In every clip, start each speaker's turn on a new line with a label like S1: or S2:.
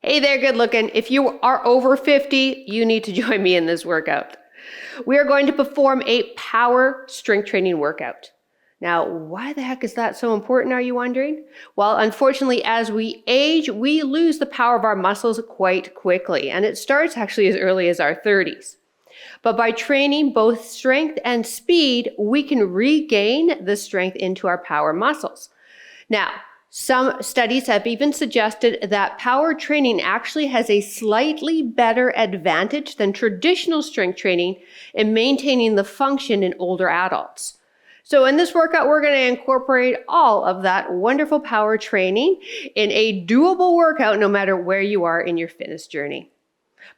S1: Hey there, good looking. If you are over 50, you need to join me in this workout. We are going to perform a power strength training workout. Now, why the heck is that so important, are you wondering? Well, unfortunately, as we age, we lose the power of our muscles quite quickly, and it starts actually as early as our 30s. But by training both strength and speed, we can regain the strength into our power muscles. Now, some studies have even suggested that power training actually has a slightly better advantage than traditional strength training in maintaining the function in older adults. So in this workout, we're going to incorporate all of that wonderful power training in a doable workout no matter where you are in your fitness journey.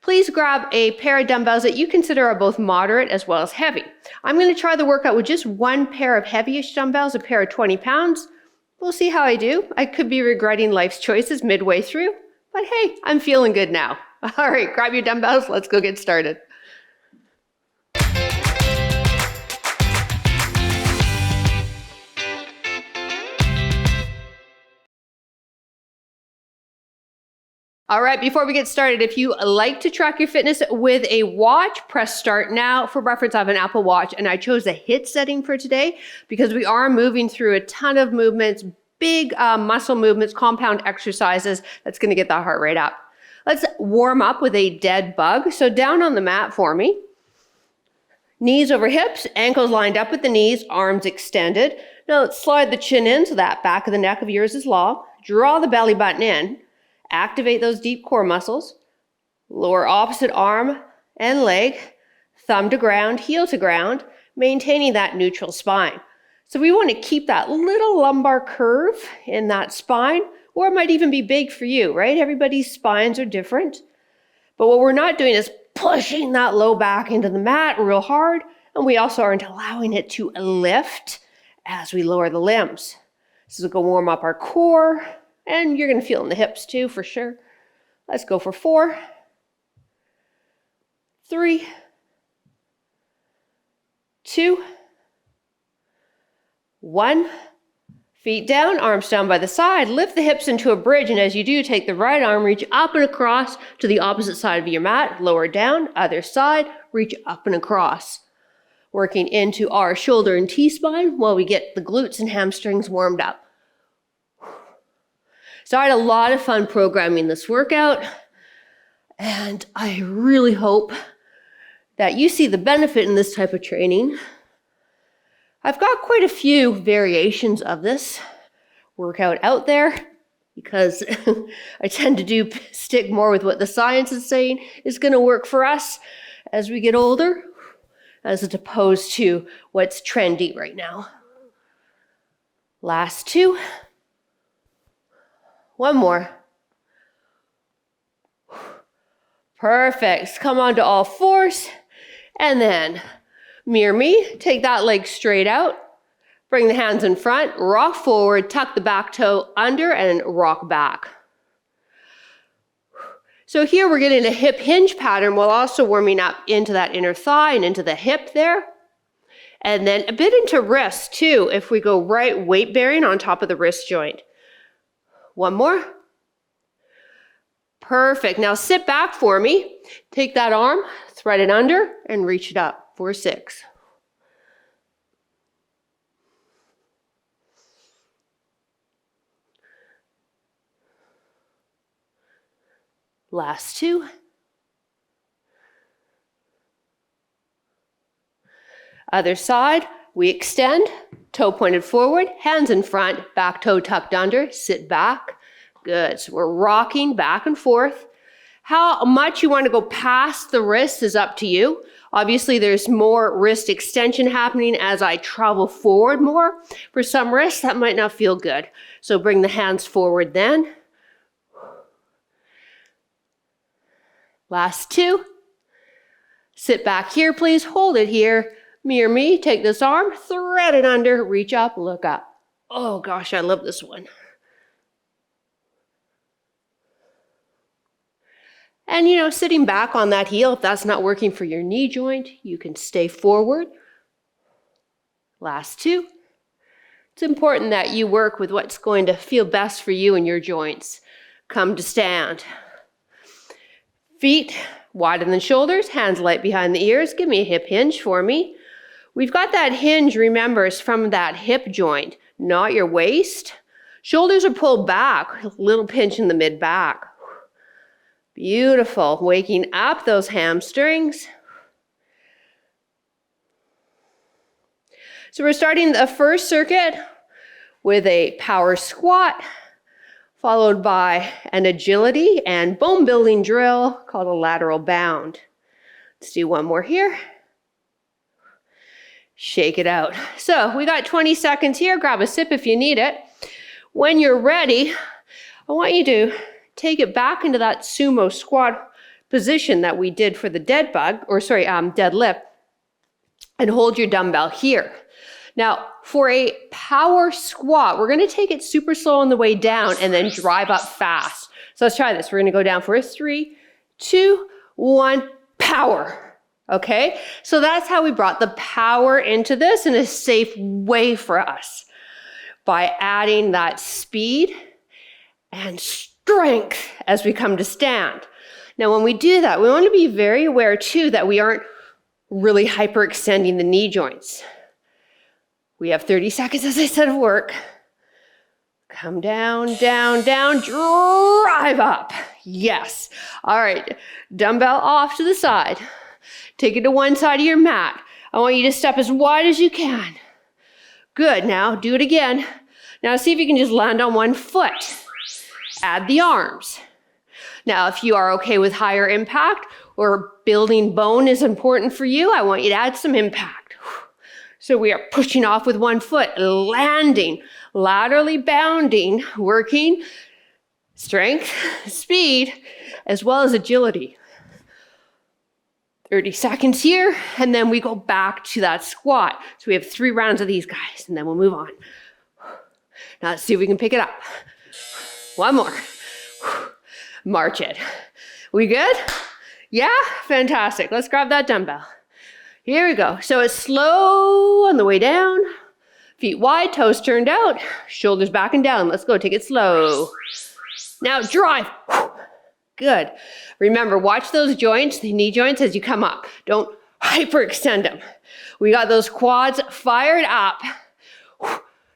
S1: Please grab a pair of dumbbells that you consider are both moderate as well as heavy. I'm going to try the workout with just one pair of heavyish dumbbells, a pair of 20 pounds. We'll see how I do. I could be regretting life's choices midway through, but hey, I'm feeling good now. All right, grab your dumbbells. Let's go get started. All right, before we get started, if you like to track your fitness with a watch, press start now. For reference, I have an Apple Watch and I chose the HIIT setting for today because we are moving through a ton of movements, big muscle movements, compound exercises that's gonna get that heart rate up. Let's warm up with a dead bug. So down on the mat for me. Knees over hips, ankles lined up with the knees, arms extended. Now let's slide the chin in so that back of the neck of yours is long. Draw the belly button in. Activate those deep core muscles. Lower opposite arm and leg, thumb to ground, heel to ground, maintaining that neutral spine. So we want to keep that little lumbar curve in that spine, or it might even be big for you, right? Everybody's spines are different. But what we're not doing is pushing that low back into the mat real hard, and we also aren't allowing it to lift as we lower the limbs. This is going to warm up our core, and you're going to feel in the hips too, for sure. Let's go for 4, 3, 2, 1. Feet down, arms down by the side. Lift the hips into a bridge, and as you do, take the right arm, reach up and across to the opposite side of your mat. Lower down, other side, reach up and across. Working into our shoulder and T-spine while we get the glutes and hamstrings warmed up. So I had a lot of fun programming this workout, and I really hope that you see the benefit in this type of training. I've got quite a few variations of this workout out there because I tend to stick more with what the science is saying is going to work for us as we get older, as opposed to what's trendy right now. Last 2. One more. Perfect. Come on to all fours. And then mirror me. Take that leg straight out. Bring the hands in front. Rock forward. Tuck the back toe under and rock back. So here we're getting a hip hinge pattern while also warming up into that inner thigh and into the hip there. And then a bit into wrist too if we go right weight bearing on top of the wrist joint. One more. Perfect. Now sit back for me. Take that arm, thread it under, and reach it up for 6. Last 2. Other side, we extend. Toe pointed forward, hands in front, back toe tucked under, sit back. Good. So we're rocking back and forth. How much you want to go past the wrist is up to you. Obviously, there's more wrist extension happening as I travel forward more. For some wrists, that might not feel good. So bring the hands forward then. Last 2. Sit back here, please. Hold it here. Mirror me, take this arm, thread it under, reach up, look up. Oh gosh, I love this one. And sitting back on that heel, if that's not working for your knee joint, you can stay forward. Last 2. It's important that you work with what's going to feel best for you and your joints. Come to stand. Feet wider than shoulders, hands light behind the ears. Give me a hip hinge for me. We've got that hinge, remember, is from that hip joint, not your waist. Shoulders are pulled back, a little pinch in the mid-back. Beautiful. Waking up those hamstrings. So we're starting the first circuit with a power squat, followed by an agility and bone building drill called a lateral bound. Let's do one more here. Shake it out. So we got 20 seconds here. Grab a sip if you need it. When you're ready, I want you to take it back into that sumo squat position that we did for the deadlift, and hold your dumbbell here. Now, for a power squat, we're going to take it super slow on the way down and then drive up fast. So let's try this. We're going to go down for a 3, 2, 1, power. Okay? So that's how we brought the power into this in a safe way for us, by adding that speed and strength as we come to stand. Now, when we do that, we want to be very aware too that we aren't really hyperextending the knee joints. We have 30 seconds, as I said, of work. Come down, down, down, drive up. Yes. All right, dumbbell off to the side. Take it to one side of your mat. I want you to step as wide as you can. Good, now do it again. Now see if you can just land on one foot. Add the arms. Now, if you are okay with higher impact or building bone is important for you, I want you to add some impact. So we are pushing off with one foot, landing, laterally bounding, working strength, speed, as well as agility. 30 seconds here, and then we go back to that squat. So we have 3 rounds of these guys, and then we'll move on. Now let's see if we can pick it up. One more. March it. We good? Yeah? Fantastic. Let's grab that dumbbell. Here we go. So it's slow on the way down. Feet wide, toes turned out, shoulders back and down. Let's go. Take it slow. Now drive. Good. Remember, watch those joints, the knee joints, as you come up. Don't hyperextend them. We got those quads fired up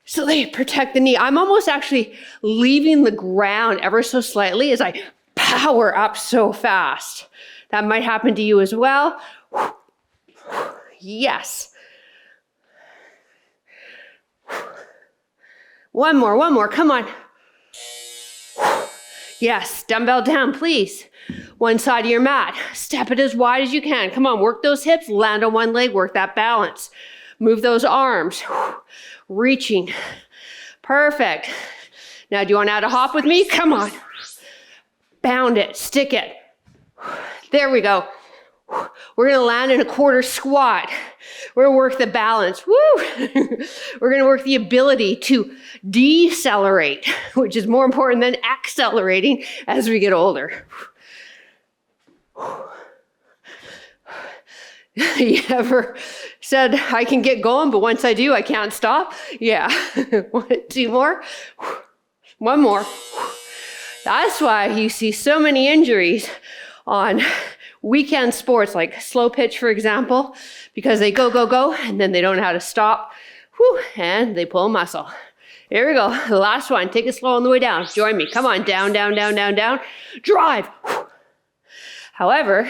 S1: so they protect the knee. I'm almost actually leaving the ground ever so slightly as I power up so fast. That might happen to you as well. Yes. One more, come on. Yes, dumbbell down, please. One side of your mat. Step it as wide as you can. Come on, work those hips, land on one leg, work that balance. Move those arms. Reaching. Perfect. Now, do you want to add a hop with me? Come on. Bound it, stick it. There we go. We're going to land in a quarter squat. We're going to work the balance. Woo! We're going to work the ability to decelerate, which is more important than accelerating as we get older. You ever said, I can get going, but once I do, I can't stop? Yeah. 1, 2 more. One more. That's why you see so many injuries on weekend sports like slow pitch, for example, because they go, go, go, and then they don't know how to stop. Whew, and they pull a muscle. Here we go. The last one. Take it slow on the way down. Join me. Come on. Down, down, down, down, down. Drive. However,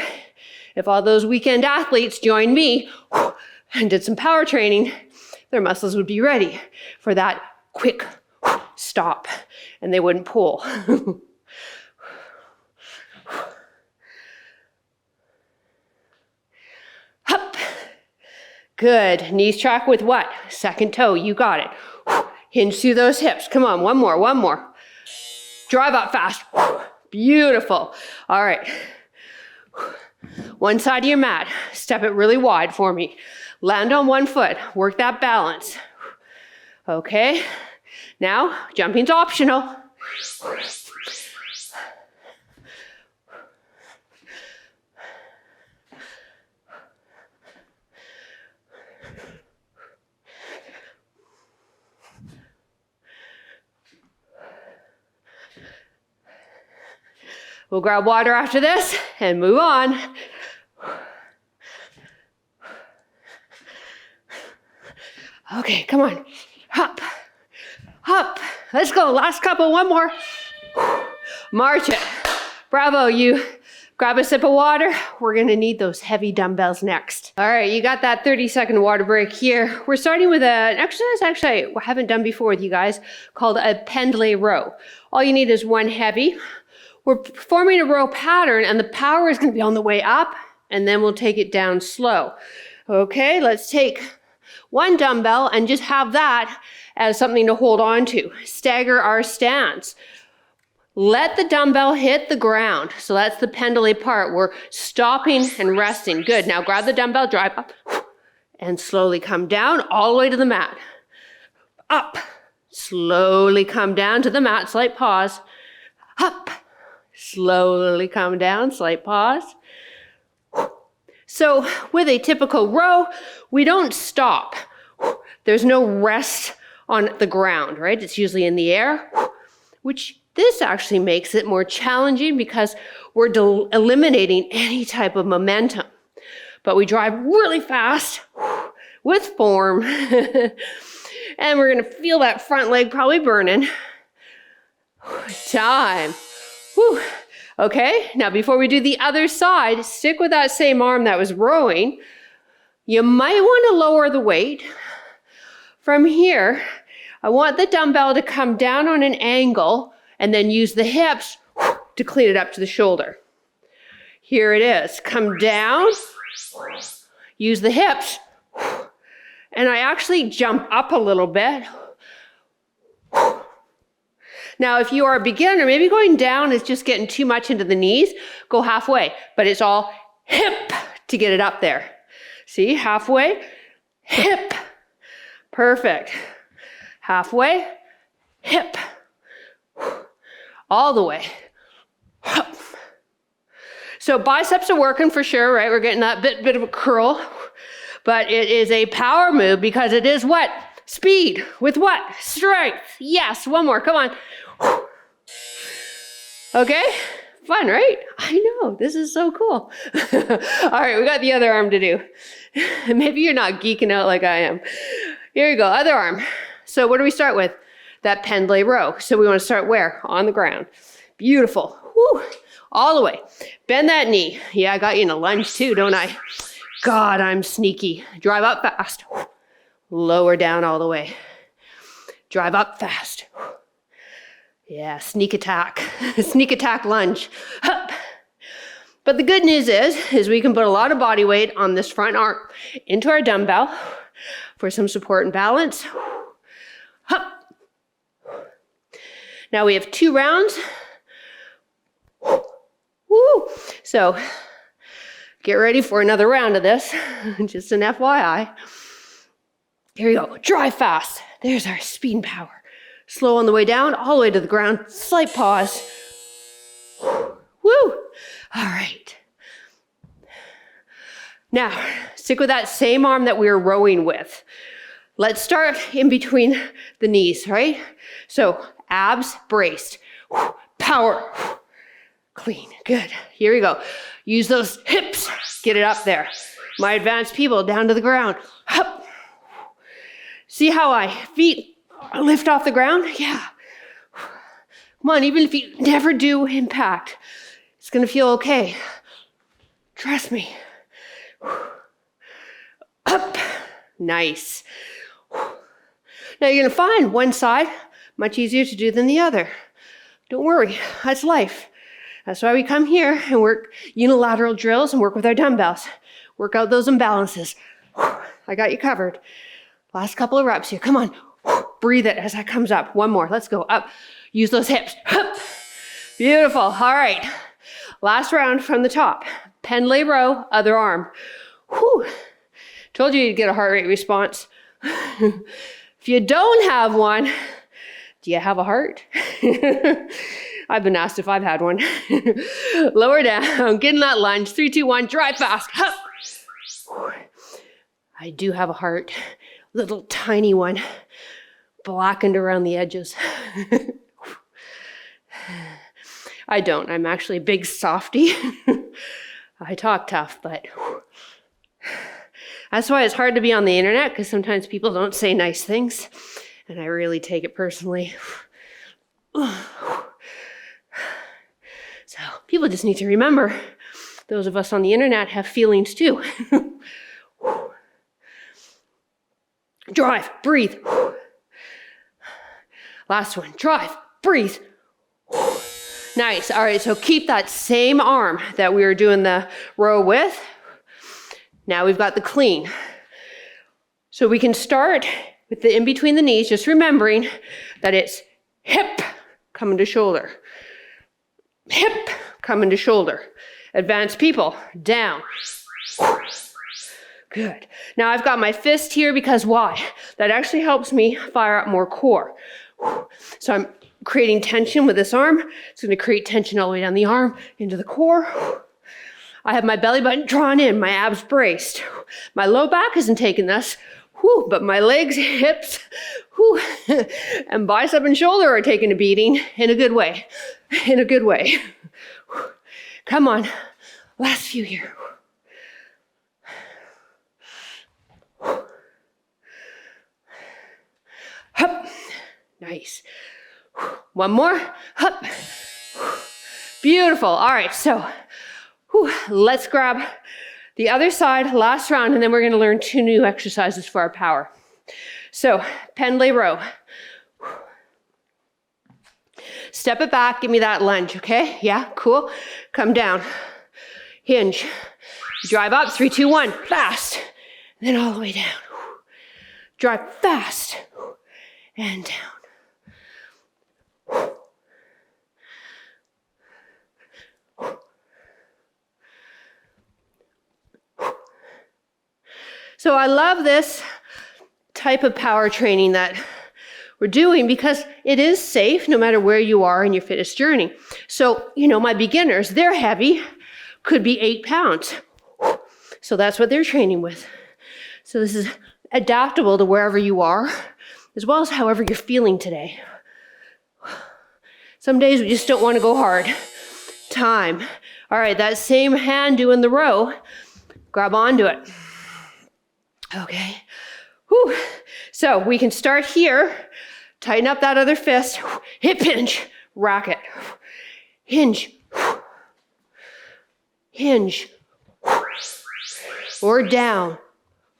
S1: if all those weekend athletes joined me and did some power training, their muscles would be ready for that quick stop, and they wouldn't pull. Hup. Good. Knees track with what? Second toe. You got it. Hinge through those hips. Come on. One more. Drive up fast. Beautiful. All right. One side of your mat. Step it really wide for me. Land on one foot. Work that balance. Okay. Now, jumping's optional. We'll grab water after this and move on. Okay, come on. Hop, hop. Let's go. Last couple, one more. March it. Bravo, you. Grab a sip of water. We're gonna need those heavy dumbbells next. All right, you got that 30-second water break here. We're starting with an exercise actually I haven't done before with you guys called a pendlay row. All you need is one heavy. We're performing a row pattern and the power is gonna be on the way up and then we'll take it down slow. Okay, let's take one dumbbell and just have that as something to hold on to. Stagger our stance. Let the dumbbell hit the ground. So that's the pendlay part. We're stopping and resting. Good. Now grab the dumbbell, drive up, and slowly come down all the way to the mat. Up. Slowly come down to the mat. Slight pause. Up. Slowly come down. Slight pause. So with a typical row, we don't stop. There's no rest on the ground, right? It's usually in the air, which this actually makes it more challenging because we're eliminating any type of momentum. But we drive really fast with form. And we're gonna feel that front leg probably burning. Time. Whew. Okay, now before we do the other side, stick with that same arm that was rowing. You might want to lower the weight. From here, I want the dumbbell to come down on an angle and then use the hips to clean it up to the shoulder. Here it is. Come down, use the hips, and I actually jump up a little bit. Now, if you are a beginner, maybe going down is just getting too much into the knees, go halfway, but it's all hip to get it up there. See, halfway, hip. Perfect. Halfway, hip. All the way. So biceps are working for sure, right? We're getting that bit of a curl, but it is a power move because it is what? Speed with what? Strength. Yes, one more, come on. Okay, fun, right? I know, this is so cool. All right, we got the other arm to do. Maybe you're not geeking out like I am. Here you go, other arm. So what do we start with? That pendlay row. So we want to start where? On the ground. Beautiful. Woo. All the way. Bend that knee. Yeah, I got you in a lunge too, don't I? God, I'm sneaky. Drive up fast. Lower down all the way. Drive up fast. Yeah, sneak attack. Sneak attack lunge. Hup. But the good news is we can put a lot of body weight on this front arm into our dumbbell for some support and balance. Hup. Now we have 2 rounds. Woo! So get ready for another round of this. Just an FYI. Here we go. Drive fast. There's our speed and power. Slow on the way down, all the way to the ground. Slight pause. Woo! All right. Now, stick with that same arm that we were rowing with. Let's start in between the knees, right? So abs braced. Power. Clean. Good. Here we go. Use those hips. Get it up there. My advanced people down to the ground. Hup. See how my feet lift off the ground? Yeah. Come on, even if you never do impact, it's going to feel okay. Trust me. Up. Nice. Now you're going to find one side much easier to do than the other. Don't worry, that's life. That's why we come here and work unilateral drills and work with our dumbbells. Work out those imbalances. I got you covered. Last couple of reps here. Come on. Breathe it as that comes up. One more. Let's go up. Use those hips. Beautiful. All right. Last round from the top. Pendlay row, other arm. Whew. Told you you'd get a heart rate response. If you don't have one, do you have a heart? I've been asked if I've had one. Lower down, get in that lunge. 3, 2, 1, drive fast. Hup. I do have a heart, little tiny one, blackened around the edges. I don't. I'm actually a big softie. I talk tough, but that's why it's hard to be on the internet, because sometimes people don't say nice things, and I really take it personally. So people just need to remember, those of us on the internet have feelings too. Drive, breathe. Last one, drive, breathe. Nice. All right, so keep that same arm that we were doing the row with. Now we've got the clean. So we can start with the in between the knees, just remembering that it's hip coming to shoulder. Hip coming to shoulder. Advanced people, down. Good. Now I've got my fist here because why? That actually helps me fire up more core. So I'm creating tension with this arm. It's going to create tension all the way down the arm, into the core. I have my belly button drawn in, my abs braced. My low back isn't taking this, but my legs, hips, and bicep and shoulder are taking a beating in a good way. In a good way. Come on, last few here. Hup. Nice. One more. Hup. Beautiful. All right, so let's grab the other side, last round, and then we're going to learn 2 new exercises for our power. So, pendlay row. Step it back, give me that lunge, okay? Yeah, cool. Come down. Hinge. Drive up, 3, 2, 1, fast. And then all the way down. Drive fast. And down. So I love this type of power training that we're doing because it is safe no matter where you are in your fitness journey. So, my beginners, they're heavy, could be 8 pounds. So that's what they're training with. So this is adaptable to wherever you are, as well as however you're feeling today. Some days we just don't want to go hard. Time. All right, that same hand doing the row, grab onto it. Okay. So we can start here, tighten up that other fist, hip hinge, rack it. Hinge. Hinge. Or down.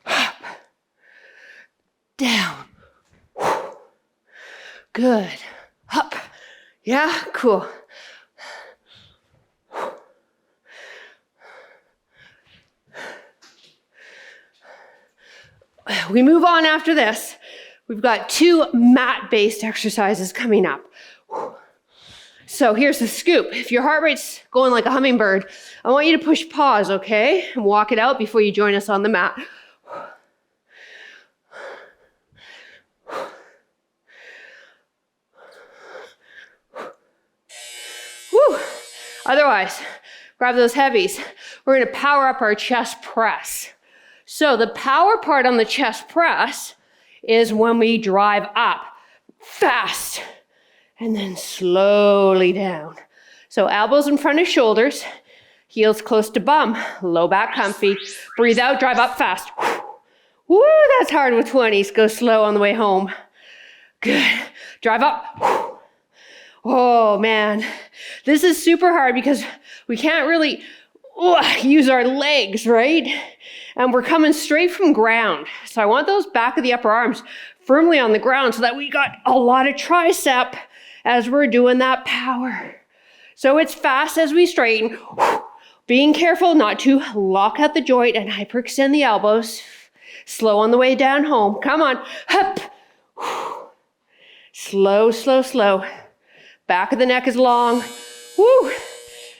S1: Up. Down. Good. Up. Yeah, cool. We move on after this. We've got 2 mat-based exercises coming up. So here's the scoop. If your heart rate's going like a hummingbird, I want you to push pause, okay? And walk it out before you join us on the mat. Whew. Otherwise, grab those heavies. We're going to power up our chest press. So the power part on the chest press is when we drive up fast and then slowly down. So elbows in front of shoulders, heels close to bum, low back comfy. Breathe out, drive up fast. Woo, that's hard with 20s. Go slow on the way home. Good. Drive up. Oh man, this is super hard because we can't really use our legs, right? And we're coming straight from ground. So I want those back of the upper arms firmly on the ground so that we got a lot of tricep as we're doing that power. So it's fast as we straighten, being careful not to lock out the joint and hyperextend the elbows. Slow on the way down home. Come on, up. Slow, slow, slow. Back of the neck is long. Woo.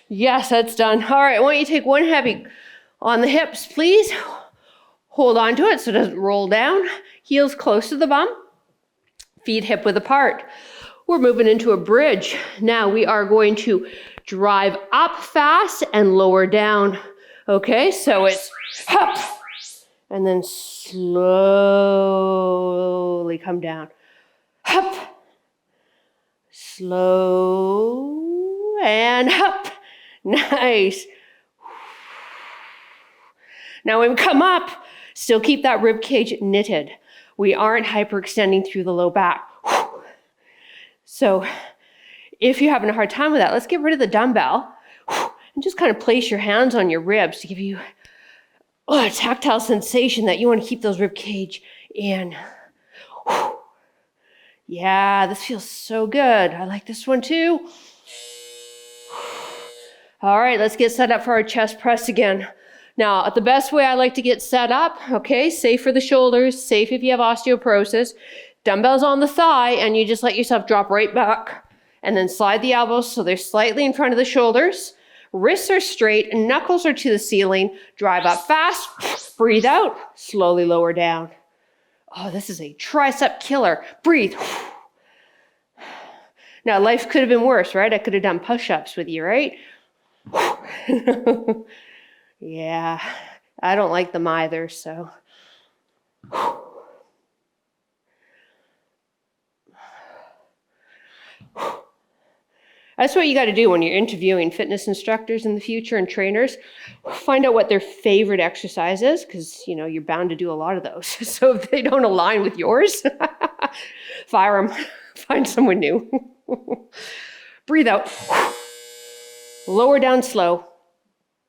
S1: Yes, that's done. All right, I want you to take one heavy on the hips, please. Hold on to it so it doesn't roll down. Heels close to the bum. Feet hip width apart. We're moving into a bridge. Now we are going to drive up fast and lower down. Okay, so it's up and then slowly come down. Up, slow And up. Nice. Now when we come up, still keep that rib cage knitted. We aren't hyperextending through the low back. So if you're having a hard time with that, let's get rid of the dumbbell and just kind of place your hands on your ribs to give you a tactile sensation that you want to keep those rib cage in. Yeah, this feels so good. I like this one too. All right, let's get set up for our chest press again. Now, the best way I like to get set up, okay, safe for the shoulders, safe if you have osteoporosis, dumbbells on the thigh, and you just let yourself drop right back, and then slide the elbows so they're slightly in front of the shoulders. Wrists are straight, knuckles are to the ceiling. Drive up fast, breathe out, slowly lower down. Oh, this is a tricep killer. Breathe. Now, life could have been worse, right? I could have done push-ups with you, right? Yeah, I don't like them either, so. That's what you got to do when you're interviewing fitness instructors in the future and trainers. Find out what their favorite exercise is, because you're bound to do a lot of those. So if they don't align with yours, fire them. Find someone new. Breathe out. Lower down slow.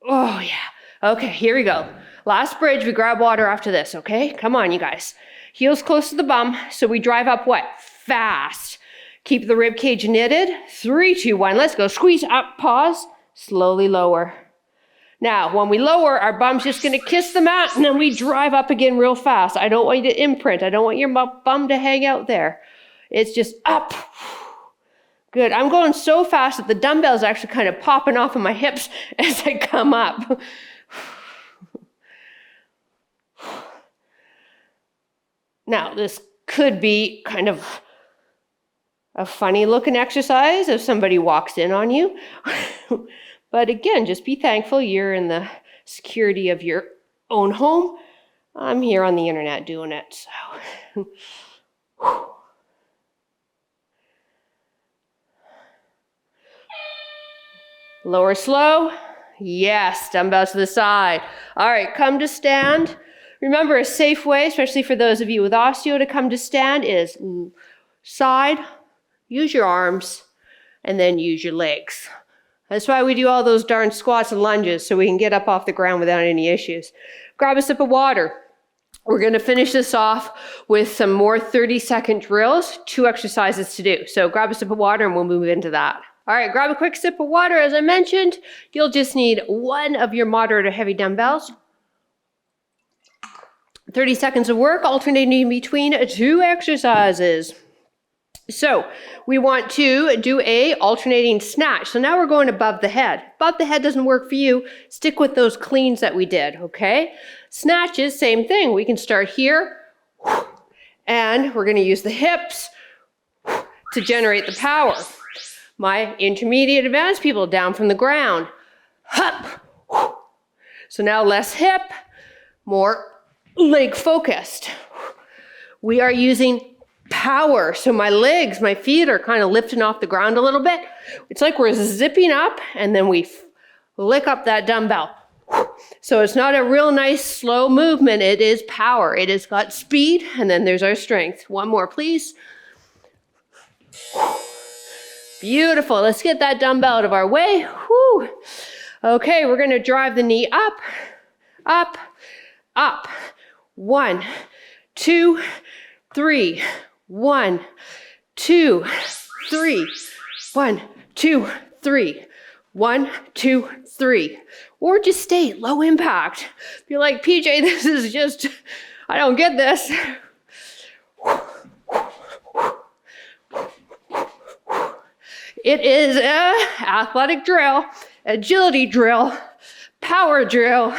S1: Oh yeah. Okay, here we go. Last bridge. We grab water after this. Okay, come on, you guys. Heels close to the bum. So we drive up what? Fast. Keep the rib cage knitted. 3, 2, 1. Let's go. Squeeze up, pause, slowly lower. Now, when we lower, our bum's just going to kiss the mat, and then we drive up again real fast. I don't want you to imprint. I don't want your bum to hang out there. It's just up. Good. I'm going so fast that the dumbbell's actually kind of popping off of my hips as I come up. Now, this could be kind of a funny looking exercise if somebody walks in on you. But again, just be thankful you're in the security of your own home. I'm here on the internet doing it, so. Lower slow. Yes, dumbbells to the side. All right, come to stand. Remember, a safe way, especially for those of you with osteo, to come to stand is side, use your arms, and then use your legs. That's why we do all those darn squats and lunges, so we can get up off the ground without any issues. Grab a sip of water. We're going to finish this off with some more 30-second drills, 2 exercises to do. So grab a sip of water and we'll move into that. All right, grab a quick sip of water. As I mentioned, you'll just need 1 of your moderate or heavy dumbbells. 30 seconds of work, alternating between 2 exercises. So we want to do a alternating snatch. So now we're going above the head. Above the head doesn't work for you. Stick with those cleans that we did, okay? Snatches, same thing. We can start here, and we're going to use the hips to generate the power. My intermediate advanced people down from the ground. Hup. So now less hip, more leg focused. We are using power. So my legs, my feet are kind of lifting off the ground a little bit. It's like we're zipping up and then we lick up that dumbbell. So it's not a real nice slow movement. It is power. It has got speed, and then there's our strength. 1 more, please. Beautiful. Let's get that dumbbell out of our way. Whew. Okay, we're going to drive the knee up, up, up. 1, 2, 3. 1, 2, 3. 1, 2, 3. 1, 2, 3. Or just stay low impact. If you're like, PJ, this is just, I don't get this. It is an athletic drill, agility drill, power drill,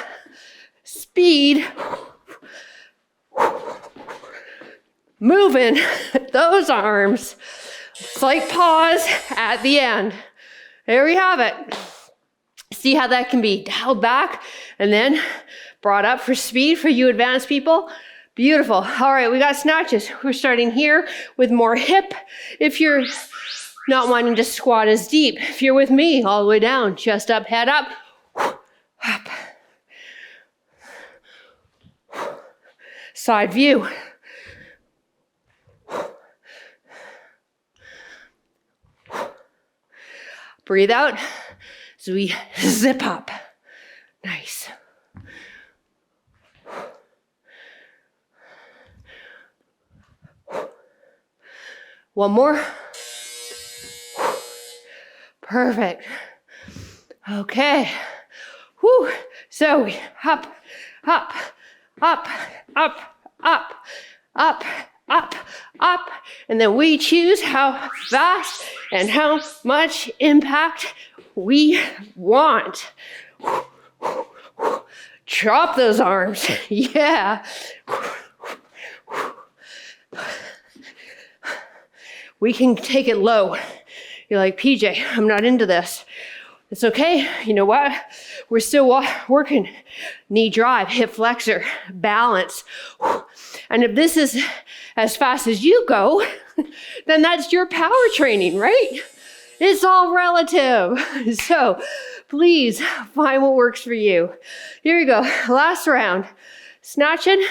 S1: speed, moving those arms. Slight pause at the end. There we have it. See how that can be dialed back and then brought up for speed for you advanced people? Beautiful. All right, we got snatches. We're starting here with more hip. If you're not wanting to squat as deep. If you're with me, all the way down, chest up, head up, up. Side view. Breathe out as we zip up. Nice. One more. Perfect. Okay. Whew. So we up, up, up, up, up, up, up, up. And then we choose how fast and how much impact we want. Chop those arms. Yeah. We can take it low. You're like, PJ, I'm not into this. It's okay. You know what? We're still working. Knee drive, hip flexor, balance. And if this is as fast as you go, then that's your power training, right? It's all relative. So please find what works for you. Here we go. Last round. Snatching.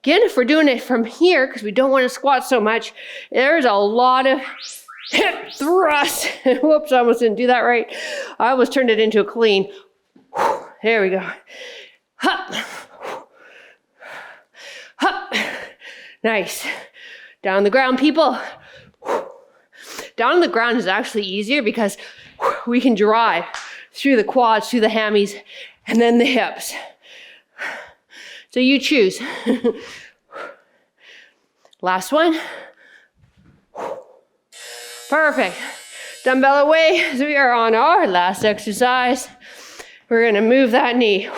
S1: Again, if we're doing it from here, because we don't want to squat so much, there's a lot of hip thrust. Whoops, I almost didn't do that right. I almost turned it into a clean. There we go. Hup. Hup. Nice. Down on the ground, people. Down on the ground is actually easier because we can drive through the quads, through the hammies, and then the hips. So you choose. Last one. Perfect. Dumbbell away as we are on our last exercise. We're gonna move that knee.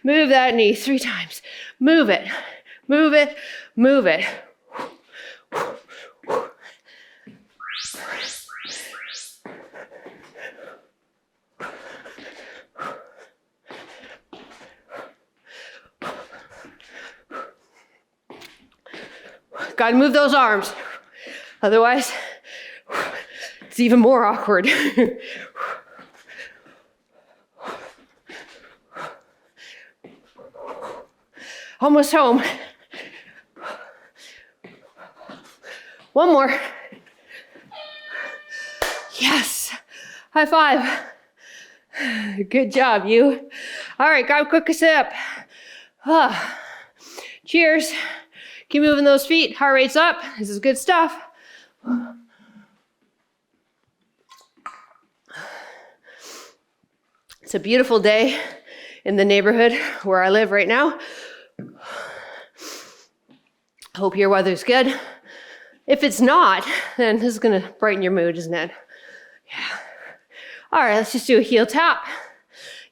S1: Move that knee 3 times. Move it, move it, move it. Got to move those arms. Otherwise, it's even more awkward. Almost home. One more. Yes. High five. Good job, you. All right, grab a quick sip. Cheers. Keep moving those feet. Heart rate's up. This is good stuff. It's a beautiful day in the neighborhood where I live right now. Hope your weather's good. If it's not, then this is going to brighten your mood, isn't it? Yeah. All right, let's just do a heel tap.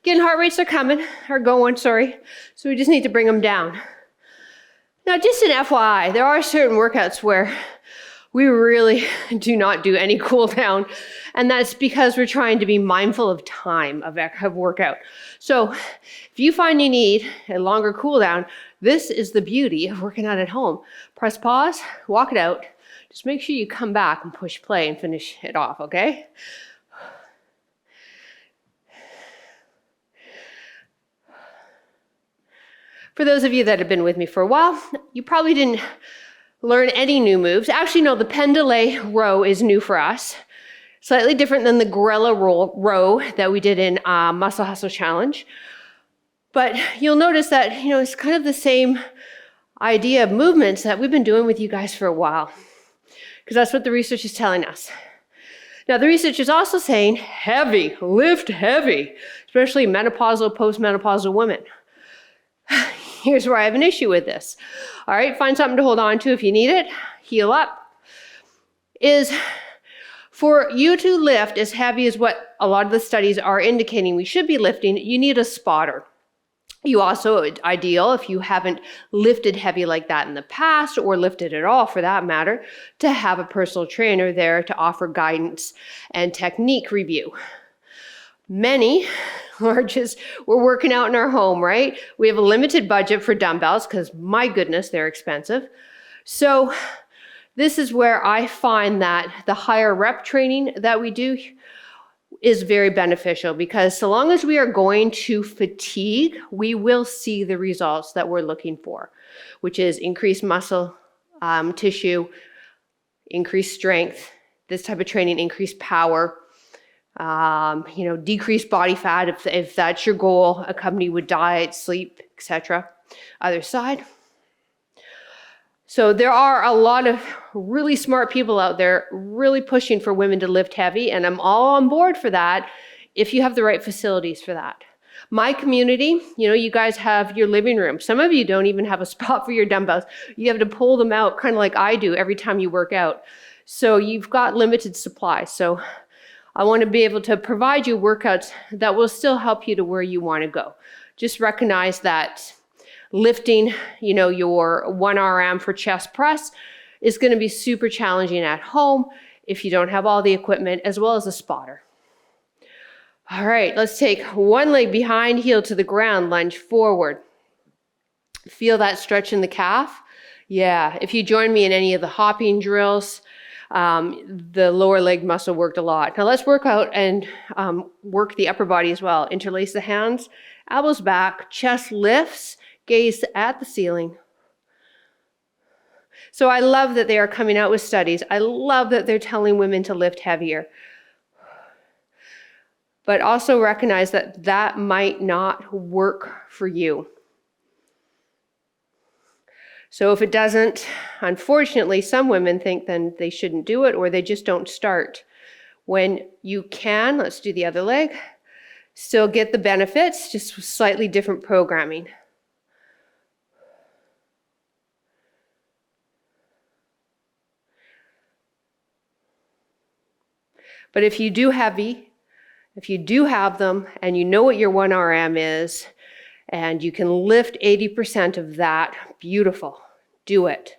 S1: Again, heart rates are coming, or going, sorry. So we just need to bring them down. Now, just an FYI, there are certain workouts where we really do not do any cool down, and that's because we're trying to be mindful of time of workout. So if you find you need a longer cool down, this is the beauty of working out at home. Press pause, walk it out. Just make sure you come back and push play and finish it off, okay? For those of you that have been with me for a while, you probably didn't learn any new moves. Actually, no, the pendulé row is new for us. Slightly different than the gorilla row that we did in Muscle Hustle Challenge. But you'll notice that, it's kind of the same idea of movements that we've been doing with you guys for a while. Because that's what the research is telling us. Now, the research is also saying heavy, lift heavy, especially menopausal, postmenopausal women. Here's where I have an issue with this. All right, find something to hold on to if you need it. Heel up. Is for you to lift as heavy as what a lot of the studies are indicating we should be lifting, you need a spotter. You also, ideal if you haven't lifted heavy like that in the past or lifted at all for that matter, to have a personal trainer there to offer guidance and technique review. Many are just, we're working out in our home, right? We have a limited budget for dumbbells because my goodness, they're expensive. So This is where I find that the higher rep training that we do is very beneficial, because so long as we are going to fatigue, we will see the results that we're looking for, which is increased muscle tissue, increased strength, this type of training, increased power, decreased body fat if that's your goal, accompanied with diet, sleep, etc. Other side. So there are a lot of really smart people out there really pushing for women to lift heavy, and I'm all on board for that if you have the right facilities for that. My community, you guys have your living room. Some of you don't even have a spot for your dumbbells. You have to pull them out kind of like I do every time you work out. So you've got limited supply. So I want to be able to provide you workouts that will still help you to where you want to go. Just recognize that lifting, your 1 RM for chest press is going to be super challenging at home if you don't have all the equipment as well as a spotter. All right, let's take one leg behind, heel to the ground, lunge forward. Feel that stretch in the calf? Yeah, if you join me in any of the hopping drills, the lower leg muscle worked a lot. Now let's work out and work the upper body as well. Interlace the hands, elbows back, chest lifts, gaze at the ceiling. So I love that they are coming out with studies. I love that they're telling women to lift heavier. But also recognize that that might not work for you. So if it doesn't, unfortunately, some women think then they shouldn't do it, or they just don't start. When you can, let's do the other leg, still get the benefits, just with slightly different programming. But if you do have them and you know what your 1 RM is, and you can lift 80% of that, beautiful. Do it.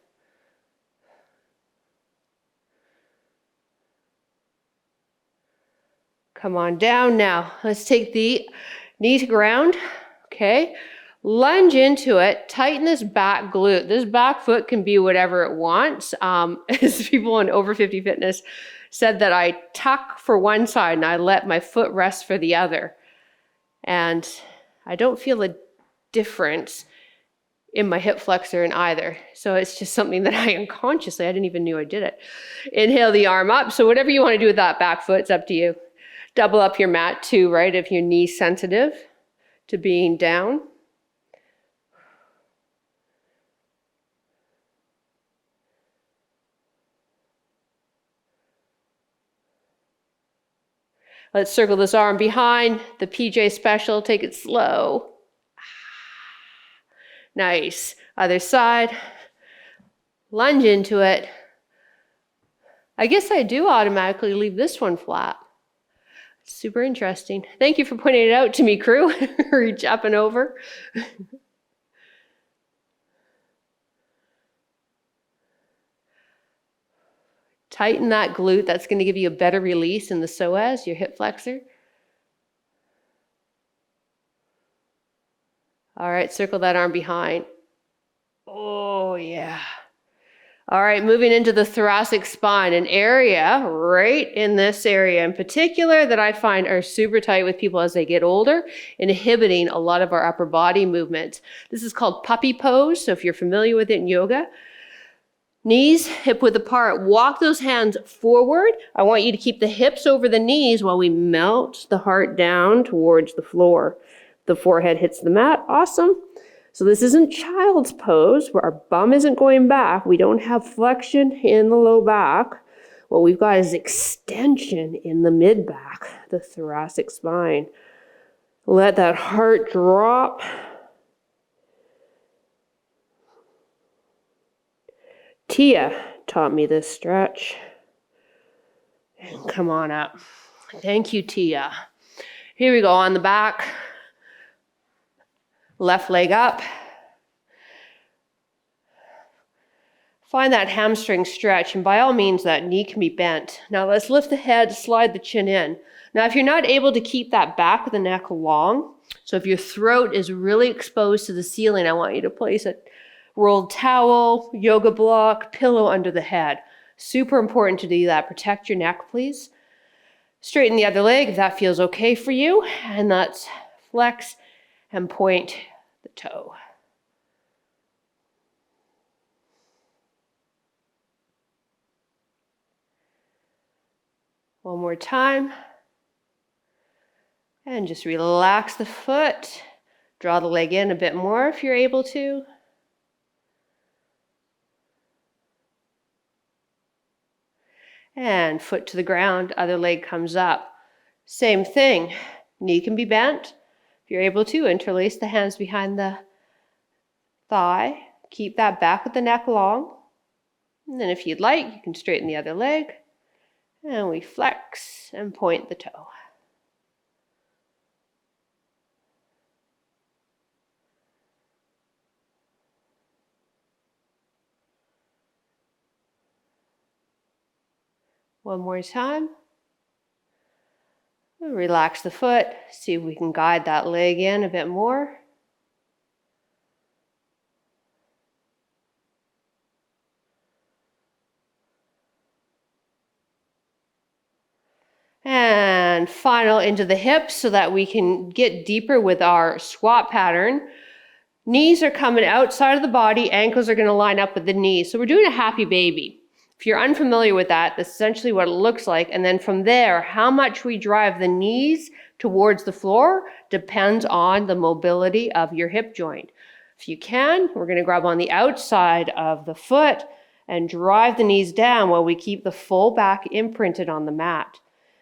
S1: Come on down now. Let's take the knee to ground. Okay. Lunge into it. Tighten this back glute. This back foot can be whatever it wants. As people in Over 50 Fitness said, that I tuck for one side and I let my foot rest for the other. And I don't feel a difference in my hip flexor in either. So it's just something that I unconsciously, I didn't even know I did it. Inhale the arm up. So whatever you want to do with that back foot, it's up to you. Double up your mat too, right? If you're knee sensitive to being down. Let's circle this arm behind the PJ special. Take it slow. Nice. Other side. Lunge into it. I guess I do automatically leave this one flat. Super interesting. Thank you for pointing it out to me, crew. Reach up and over. Tighten that glute. That's going to give you a better release in the psoas, your hip flexor. All right, circle that arm behind. Oh, yeah. All right, moving into the thoracic spine, an area right in this area in particular that I find are super tight with people as they get older, inhibiting a lot of our upper body movement. This is called puppy pose, so if you're familiar with it in yoga. Knees hip width apart. Walk those hands forward. I want you to keep the hips over the knees while we melt the heart down towards the floor. The forehead hits the mat. Awesome. So this isn't child's pose where our bum isn't going back. We don't have flexion in the low back. What we've got is extension in the mid back, the thoracic spine. Let that heart drop. Tia taught me this stretch. And come on up. Thank you, Tia. Here we go on the back. Left leg up. Find that hamstring stretch, and by all means, that knee can be bent. Now let's lift the head, slide the chin in. Now, if you're not able to keep that back of the neck long, so if your throat is really exposed to the ceiling, I want you to place it rolled towel, yoga block, pillow under the head. Super important to do that. Protect your neck, please. Straighten the other leg if that feels okay for you. And that's flex and point the toe. One more time. And just relax the foot. Draw the leg in a bit more if you're able to. And foot to the ground, other leg comes up. Same thing, knee can be bent. If you're able to, interlace the hands behind the thigh. Keep that back of the neck long. And then if you'd like, you can straighten the other leg. And we flex and point the toe. One more time. Relax the foot. See if we can guide that leg in a bit more. And final into the hips so that we can get deeper with our squat pattern. Knees are coming outside of the body, ankles are going to line up with the knees. So we're doing a happy baby. If you're unfamiliar with that, that's essentially what it looks like. And then from there, how much we drive the knees towards the floor depends on the mobility of your hip joint. If you can, we're going to grab on the outside of the foot and drive the knees down while we keep the full back imprinted on the mat.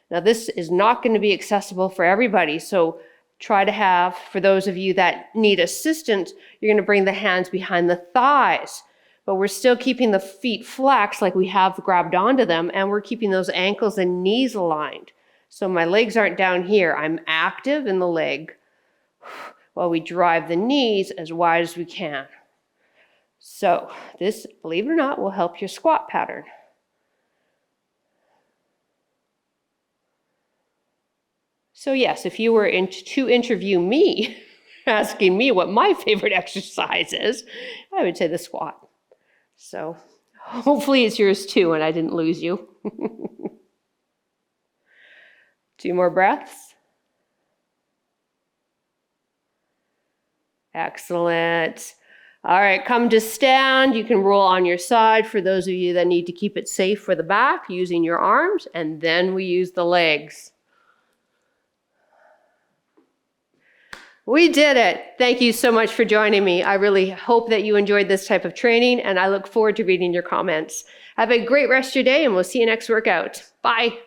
S1: Now, this is not going to be accessible for everybody, so try to have, for those of you that need assistance, you're going to bring the hands behind the thighs. But we're still keeping the feet flexed like we have grabbed onto them, and we're keeping those ankles and knees aligned. So my legs aren't down here. I'm active in the leg while we drive the knees as wide as we can. So this, believe it or not, will help your squat pattern. So yes, if you were to interview me, asking me what my favorite exercise is, I would say the squat. So hopefully it's yours too and I didn't lose you. 2 more breaths. Excellent. All right, come to stand. You can roll on your side for those of you that need to keep it safe for the back using your arms, and then we use the legs. We did it. Thank you so much for joining me. I really hope that you enjoyed this type of training, and I look forward to reading your comments. Have a great rest of your day, and we'll see you next workout. Bye.